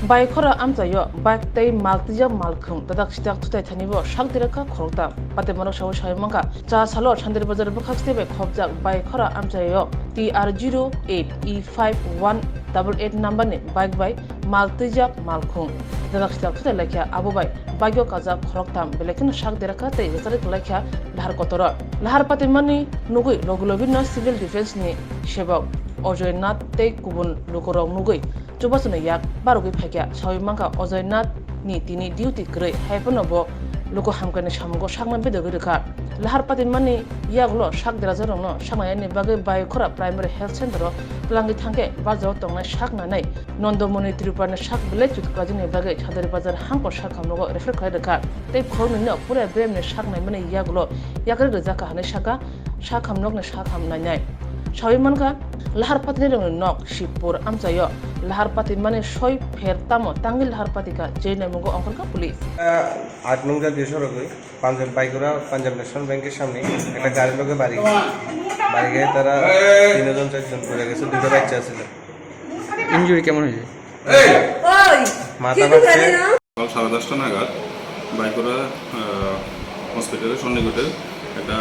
Baikora amtayo baktei maltija malkhum tadak sitak tutai thanibo shakdiraka khorokta patemano shaw shaimanga cha salo chandir bazar bukhakste be khobjak baikora amtayo TR08E5188 number ne bike by maltija malkhum tadak sitak tutai lakya abu bai bagyo kaza khoroktam belekin shakdiraka tei zarik lakya lahar kotora lahar patemani nugui logulobina civil defense ni shebak ojoynath tei kubun lukorok nugui Chubasuna yak barugi phakya Shawimanga Ozoynath ni tini duty kre haipanobo loko hamkane shamugo shakman bedogi rekha lahar patimani yaklo shak derajarongno shaknayani bage Baikora primary health center plangi thangke bajaw tongnai shaknanai nondomoni tripurani shak village chutkajini bage chadari bazar hangko shakhamnogo refer khlai rekha tei khormino pura bremne shaknai mane yaklo yakre gajaka hane shaka shakhamnokne shakhamnai Shawimanga lahar patni rong nok shipur amchayo lahar pati mane shoi phertamo tangil lahar pati ka jene mugo angkor ka police 8 নং জাতীয় সড়কে Punjab বাইকরা Punjab national ব্যাংকের সামনে একটা গাড়ির লোকে বাড়ি গিয়ে তারা 3-4 পড়ে গেছে দুটো বাচ্চা ছিল ইনজুরি কেমন হয়েছে মাথা ফাটছে সকাল 10:30 নাগাদ বাইকরা হসপিটালে সন্নিকটে একটা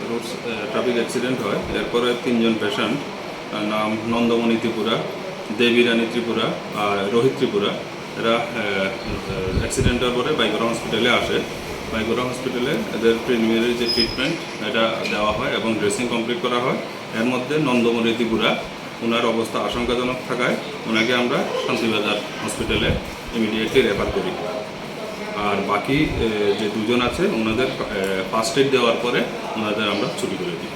রোড ট্রাফিক অ্যাক্সিডেন্ট হয় এরপরে 3 জন পেশেন্ট নাম নন্দমণি ত্রিপুরা দেবী রানী ত্রিপুরা আর রোহিত ত্রিপুরা এরা অ্যাক্সিডেন্টের পরে বাইকরা হসপিটালে আসে বাইকরা হসপিটালে এদের প্রিলিমিনারি যে ট্রিটমেন্ট এটা দেওয়া হয় এবং ড্রেসিং কমপ্লিট করা হয় এর মধ্যে নন্দমণি ত্রিপুরা ওনার অবস্থা আশঙ্কাজনক থাকায় ওনাকে আমরা শান্তিবাজার হসপিটালে ইমিডিয়েটলি রেফার করি আর বাকি যে দুজন আছে ওনাদের ফার্স্ট এড দেওয়ার পরে ওনাদের আমরা ছুটি করে দিই